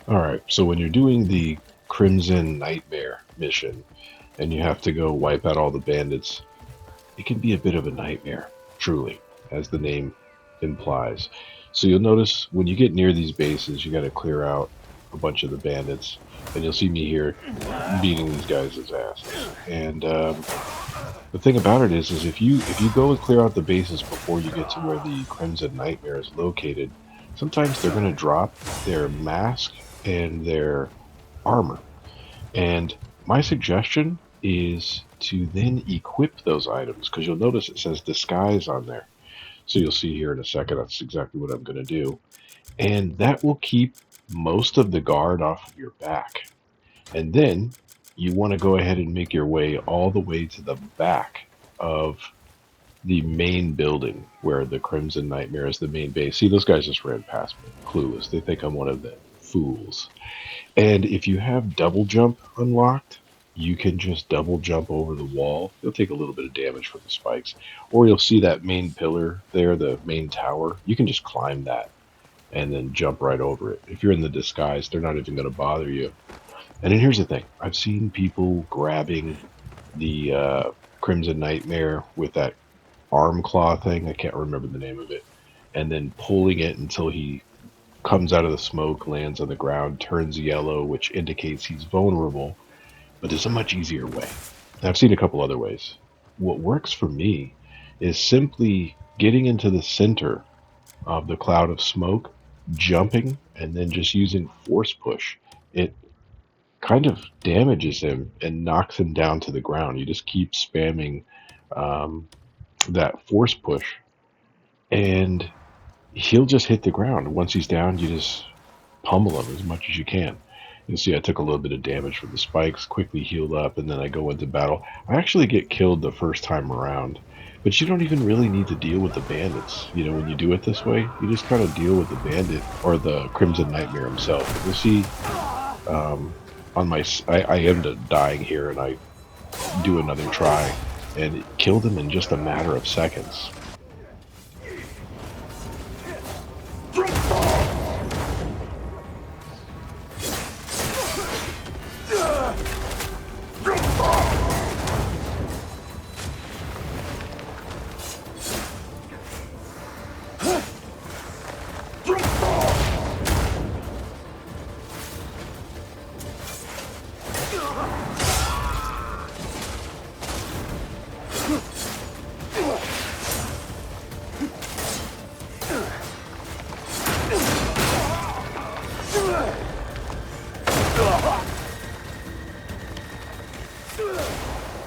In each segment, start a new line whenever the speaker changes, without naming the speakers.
All right, so when you're doing the Crimson Nightmare mission and you have to go wipe out all the bandits, it can be a bit of a nightmare, truly, as the name implies. So you'll notice when you get near these bases, you got to clear out a bunch of the bandits, and you'll see me here beating these guys' asses. And the thing about it is if you go and clear out the bases before you get to where the Crimson Nightmare is located, sometimes they're going to drop their mask and their armor. And my suggestion is to then equip those items because you'll notice it says disguise on there. So you'll see here in a second, that's exactly what I'm going to do. And that will keep most of the guard off of your back. And then you want to go ahead and make your way all the way to the back of the main building where the Crimson Nightmare is the main base. See, those guys just ran past me, clueless. They think I'm one of the fools. And if you have double jump unlocked, you can just double jump over the wall. You'll take a little bit of damage from the spikes. Or you'll see that main pillar there, the main tower. You can just climb that and then jump right over it. If you're in the disguise, they're not even going to bother you. And then here's the thing I've seen people grabbing the Crimson Nightmare with that arm claw thing. I can't remember the name of it. And then pulling it until he comes out of the smoke, lands on the ground, turns yellow, which indicates he's vulnerable. But there's a much easier way. And I've seen a couple other ways. What works for me is simply getting into the center of the cloud of smoke, jumping, and then just using force push. It kind of damages him and knocks him down to the ground. You just keep spamming um, that force push, and he'll just hit the ground. Once he's down, you just pummel him as much as you can. You see, I took a little bit of damage from the spikes, quickly healed up, and then I go into battle. I actually get killed the first time around, but you don't even really need to deal with the bandits. You know, when you do it this way, you just kind of deal with the bandit or the Crimson Nightmare himself. You'll see um, on my, I end up dying here, and I do another try, and it killed him in just a matter of seconds.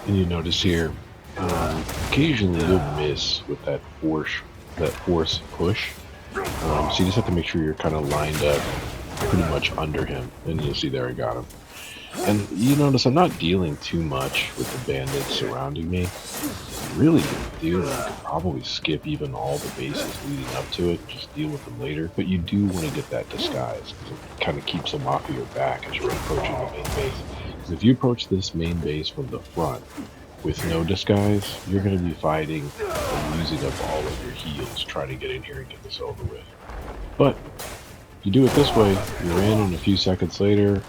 And you notice here, occasionally you'll miss with that force push. So you just have to make sure you're kind of lined up pretty much under him. And you'll see there I got him. And you notice I'm not dealing too much with the bandits surrounding me. Really good deal. You could probably skip even all the bases leading up to it, just deal with them later. But you do want to get that disguise because it kind of keeps them off of your back as you're approaching the main base. Because if you approach this main base from the front with no disguise, you're going to be fighting and using up all of your heals trying to get in here and get this over with. But if you do it this way, you're in, and a few seconds later,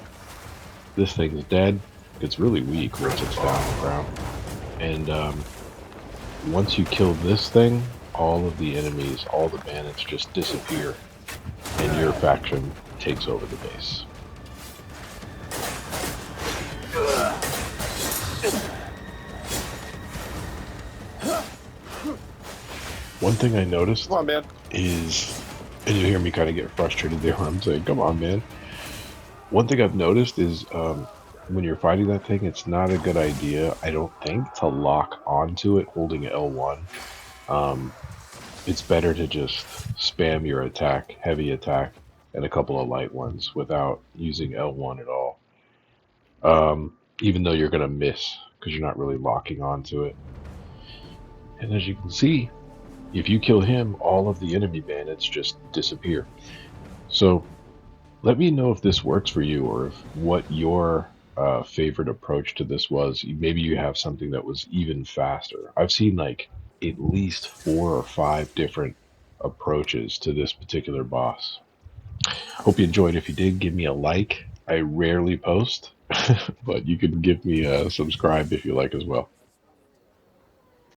this thing's dead. It's really weak once it's down on the ground. And once you kill this thing, all of the enemies, all the bandits just disappear, and your faction takes over the base. One thing I noticed
Come on, man.
is, and you hear me kind of get frustrated there when I'm saying, come on, man. One thing I've noticed is when you're fighting that thing, it's not a good idea, I don't think, to lock onto it holding L1. Um, it's better to just spam your attack, heavy attack, and a couple of light ones without using L1 at all. Even though you're going to miss because you're not really locking onto it. And as you can see, if you kill him, all of the enemy bandits just disappear. So let me know if this works for you or if what your favorite approach to this was. Maybe you have something that was even faster. I've seen like at least 4 or 5 different approaches to this particular boss. Hope you enjoyed. If you did, give me a like. I rarely post, but you can give me a subscribe if you like as well.